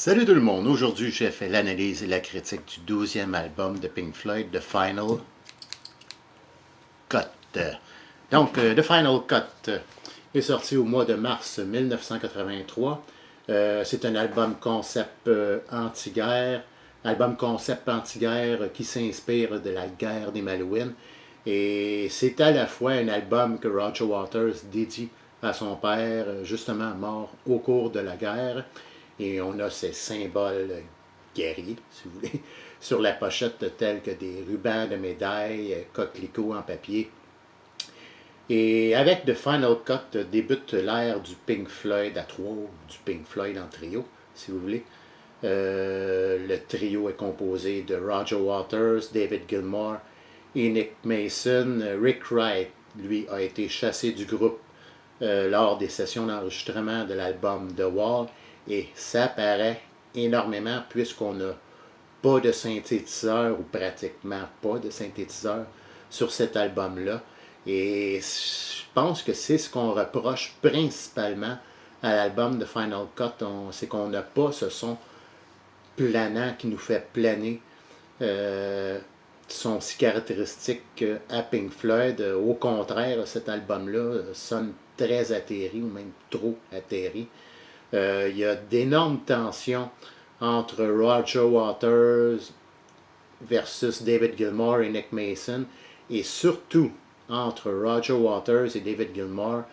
Salut tout le monde, aujourd'hui j'ai fait l'analyse et la critique du 12e album de Pink Floyd, The Final Cut. Donc, The Final Cut est sorti au mois de mars 1983. C'est un album concept anti-guerre, qui s'inspire de la guerre des Malouines. Et c'est à la fois un album que Roger Waters dédie à son père, justement mort au cours de la guerre. Et on a ces symboles guerriers, si vous voulez, sur la pochette, tels que des rubans de médailles, coquelicots en papier. Et avec The Final Cut débute l'ère du Pink Floyd à trois, ou du Pink Floyd en trio, si vous voulez. Le trio est composé de Roger Waters, David Gilmour et Nick Mason. Rick Wright, lui, a été chassé du groupe lors des sessions d'enregistrement de l'album The Wall. Et ça paraît énormément puisqu'on n'a pas de synthétiseur ou pratiquement pas de synthétiseur sur cet album-là. Et je pense que c'est ce qu'on reproche principalement à l'album de Final Cut, c'est qu'on n'a pas ce son planant qui nous fait planer, son si caractéristique à Pink Floyd. Au contraire, cet album-là sonne très atterri ou même trop atterri. Il y a d'énormes tensions entre Roger Waters versus David Gilmour et Nick Mason, et surtout entre Roger Waters et David Gilmour,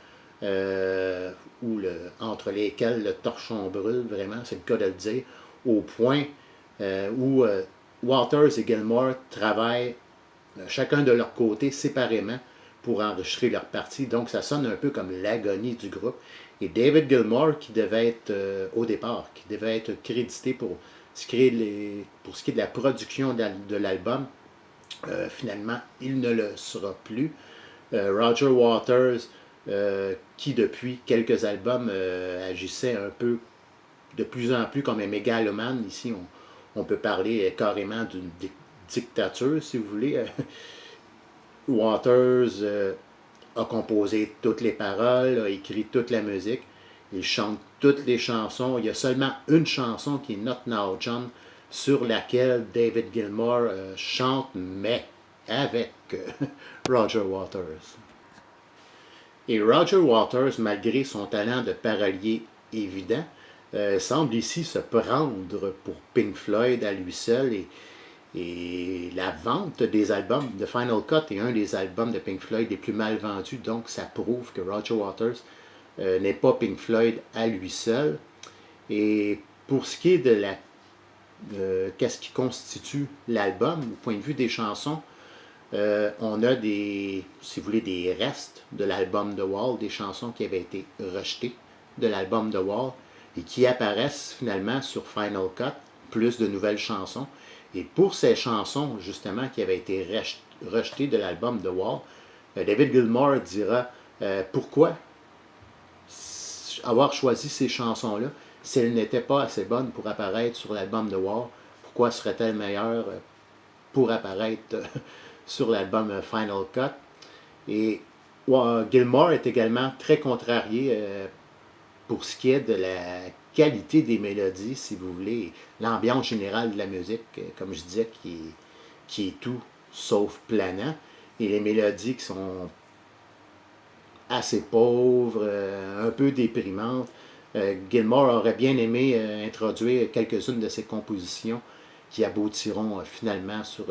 entre lesquels le torchon brûle, vraiment, c'est le cas de le dire, au point où Waters et Gilmour travaillent chacun de leur côté séparément pour enregistrer leur partie. Donc ça sonne un peu comme l'agonie du groupe. Et David Gilmour, qui devait être au départ, qui devait être crédité pour ce qui est de la production de l'album, finalement, il ne le sera plus. Roger Waters, qui depuis quelques albums agissait un peu de plus en plus comme un mégalomane. Ici, on peut parler carrément d'une dictature, si vous voulez. Waters a composé toutes les paroles, a écrit toute la musique, il chante toutes les chansons. Il y a seulement une chanson qui est Not Now John, sur laquelle David Gilmour chante, mais avec Roger Waters. Et Roger Waters, malgré son talent de parolier évident, semble ici se prendre pour Pink Floyd à lui seul, et la vente des albums de Final Cut est un des albums de Pink Floyd les plus mal vendus, donc ça prouve que Roger Waters n'est pas Pink Floyd à lui seul. Et pour ce qui est de qu'est-ce qui constitue l'album, au point de vue des chansons, on a si vous voulez, des restes de l'album The Wall, des chansons qui avaient été rejetées de l'album The Wall et qui apparaissent finalement sur Final Cut, plus de nouvelles chansons. Et pour ces chansons, justement, qui avaient été rejetées de l'album The Wall, David Gilmour dira pourquoi avoir choisi ces chansons-là si elles n'étaient pas assez bonnes pour apparaître sur l'album The Wall. Pourquoi seraient-elles meilleures pour apparaître sur l'album Final Cut? Et Gilmour est également très contrarié pour ce qui est de la qualité des mélodies, si vous voulez, l'ambiance générale de la musique, comme je disais, qui est tout sauf planant, et les mélodies qui sont assez pauvres, un peu déprimantes. Gilmour aurait bien aimé introduire quelques-unes de ses compositions qui aboutiront finalement sur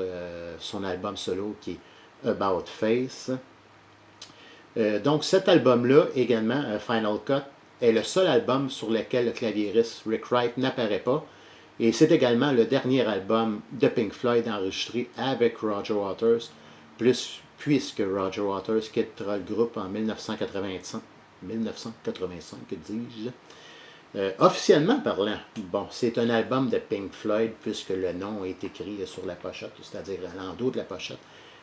son album solo qui est About Face. Donc cet album-là, également, Final Cut, est le seul album sur lequel le claviériste Rick Wright n'apparaît pas. Et c'est également le dernier album de Pink Floyd enregistré avec Roger Waters, puisque Roger Waters quittera le groupe en 1985, que dis-je. Officiellement parlant, bon, c'est un album de Pink Floyd puisque le nom est écrit sur la pochette, c'est-à-dire à l'endos de la pochette.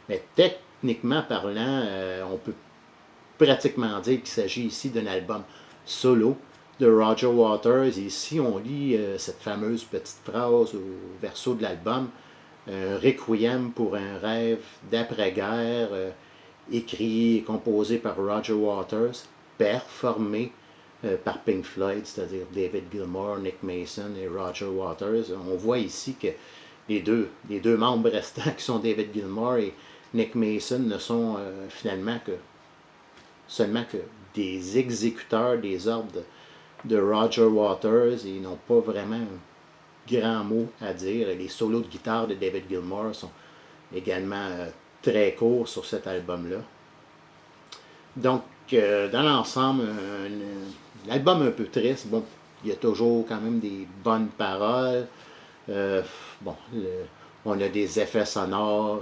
Mais techniquement parlant, on peut pratiquement dire qu'il s'agit ici d'un album solo de Roger Waters. Et si on lit cette fameuse petite phrase au verso de l'album, Requiem pour un rêve d'après-guerre, écrit et composé par Roger Waters, performé par Pink Floyd, c'est-à-dire David Gilmour, Nick Mason et Roger Waters. On voit ici que les deux membres restants, qui sont David Gilmour et Nick Mason, ne sont finalement seulement que des exécuteurs des ordres de Roger Waters, et ils n'ont pas vraiment un grand mot à dire. Et les solos de guitare de David Gilmour sont également très courts sur cet album-là. Donc, dans l'ensemble, l'album un peu triste. Bon, il y a toujours quand même des bonnes paroles. Bon, on a des effets sonores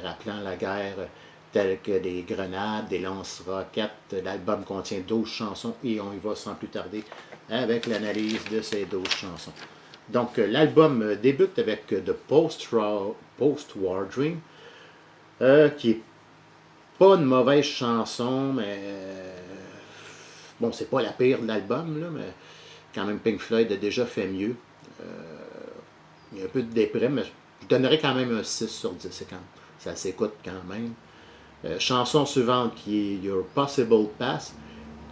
rappelant la guerre, tels que des grenades, des lance-roquettes. L'album contient 12 chansons et on y va sans plus tarder avec l'analyse de ces 12 chansons. Donc, l'album débute avec The Post-War Dream, qui est pas une mauvaise chanson, mais bon, c'est pas la pire de l'album, là, mais quand même Pink Floyd a déjà fait mieux. Il y a un peu de déprime, mais je donnerais quand même un 6 sur 10. Ça s'écoute quand même. Chanson suivante qui est Your Possible Past,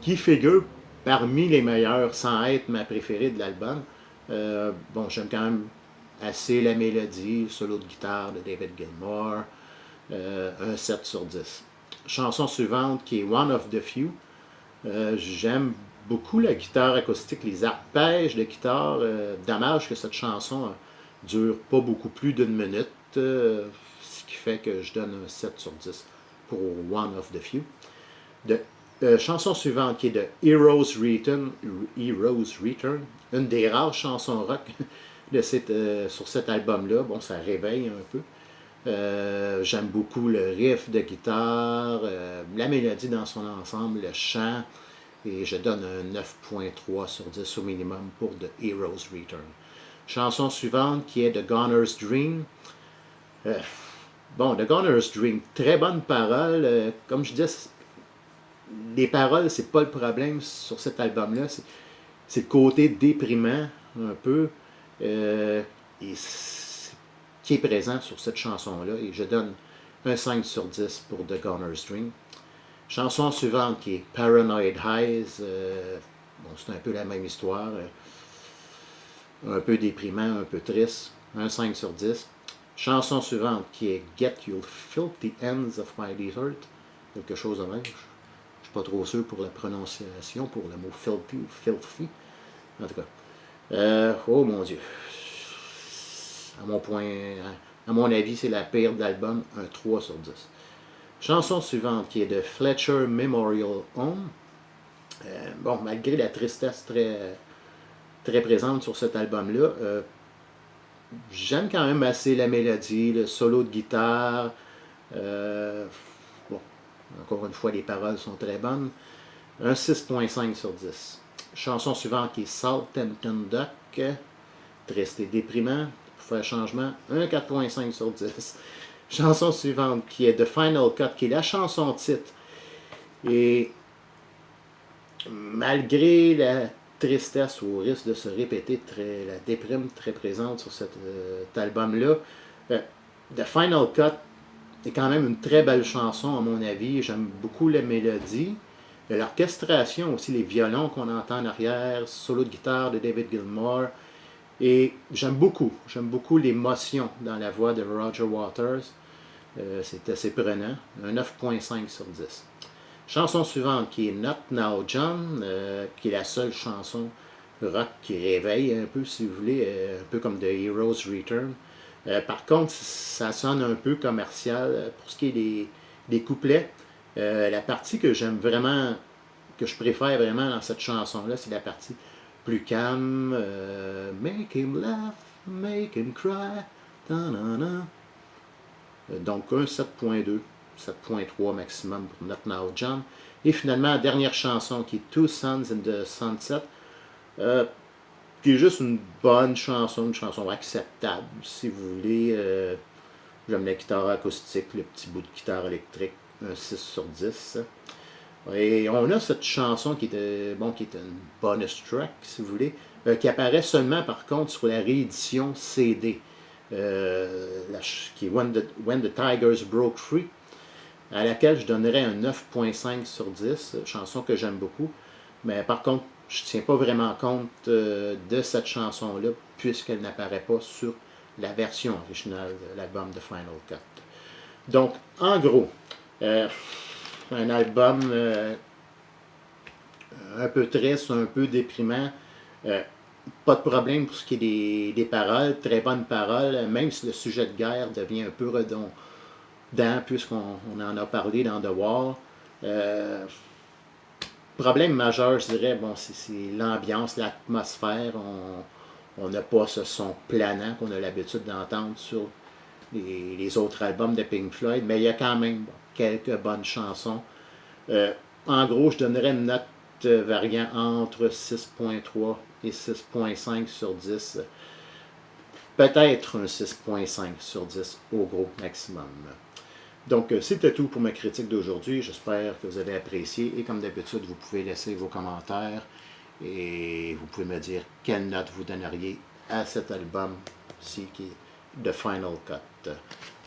qui figure parmi les meilleures sans être ma préférée de l'album. Bon, j'aime quand même assez la mélodie, le solo de guitare de David Gilmour, un 7 sur 10. Chanson suivante qui est One of the Few. J'aime beaucoup la guitare acoustique, les arpèges de guitare. Dommage que cette chanson dure pas beaucoup plus d'une minute, ce qui fait que je donne un 7 sur 10 pour One of the Few. Chanson suivante qui est de Heroes Return, une des rares chansons rock sur cet album-là. Bon, ça réveille un peu. J'aime beaucoup le riff de guitare, la mélodie dans son ensemble, le chant, et je donne un 9.3 sur 10 au minimum pour The Heroes Return. Chanson suivante qui est The Goner's Dream. Bon, The Goner's Dream, très bonne parole. Comme je disais, les paroles, c'est pas le problème sur cet album-là, c'est le côté déprimant un peu. Et qui est présent sur cette chanson-là, et je donne un 5 sur 10 pour The Goner's Dream. Chanson suivante qui est Paranoid Eyes. Bon, c'est un peu la même histoire, un peu déprimant, un peu triste, un 5 sur 10. Chanson suivante qui est Get You'll Feel the Ends of My Desert, quelque chose de même. Je ne suis pas trop sûr pour la prononciation, pour le mot filthy ou filthy. En tout cas, oh mon Dieu. À mon avis, c'est la pire de l'album, un 3 sur 10. Chanson suivante qui est de Fletcher Memorial Home. Bon, malgré la tristesse très, très présente sur cet album-là, j'aime quand même assez la mélodie, le solo de guitare. Bon, encore une fois, les paroles sont très bonnes. Un 6.5 sur 10. Chanson suivante qui est Southampton Duck. Triste et déprimant. Pour faire changement, un 4.5 sur 10. Chanson suivante qui est The Final Cut, qui est la chanson titre. Et malgré la tristesse ou au risque de se répéter, la déprime très présente sur cet album-là, The Final Cut est quand même une très belle chanson à mon avis. J'aime beaucoup la mélodie. L'orchestration aussi, les violons qu'on entend en arrière, solo de guitare de David Gilmour. Et j'aime beaucoup l'émotion dans la voix de Roger Waters. C'est assez prenant. Un 9.5 sur 10. Chanson suivante qui est Not Now John, qui est la seule chanson rock qui réveille un peu, si vous voulez, un peu comme The Heroes Return. Par contre, ça sonne un peu commercial pour ce qui est des couplets. La partie que j'aime vraiment, que je préfère vraiment dans cette chanson-là, c'est la partie plus calme. Make him laugh, make him cry. Donc un 7.2, 7.3 maximum pour Not Now John. Et finalement, la dernière chanson qui est Two Suns in the Sunset, qui est juste une bonne chanson, une chanson acceptable, si vous voulez. J'aime la guitare acoustique, le petit bout de guitare électrique, un 6 sur 10. Et on a cette chanson qui est une bonus track, si vous voulez, qui apparaît seulement par contre sur la réédition CD, qui est When the Tigers Broke Free, à laquelle je donnerais un 9.5 sur 10, chanson que j'aime beaucoup. Mais par contre, je ne tiens pas vraiment compte de cette chanson-là, puisqu'elle n'apparaît pas sur la version originale de l'album de Final Cut. Donc, en gros, un album un peu triste, un peu déprimant. Pas de problème pour ce qui est des paroles, très bonnes paroles, même si le sujet de guerre devient un peu redondant, puisqu'on en a parlé dans The War. Problème majeur, je dirais, bon, c'est l'ambiance, l'atmosphère. On n'a pas ce son planant qu'on a l'habitude d'entendre sur les autres albums de Pink Floyd, mais il y a quand même quelques bonnes chansons. En gros, je donnerais une note variant entre 6.3 et 6.5 sur 10. Peut-être un 6.5 sur 10 au gros maximum. Donc, c'était tout pour ma critique d'aujourd'hui. J'espère que vous avez apprécié. Et comme d'habitude, vous pouvez laisser vos commentaires et vous pouvez me dire quelle note vous donneriez à cet album-ci qui est The Final Cut.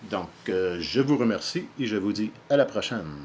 Donc, je vous remercie et je vous dis à la prochaine.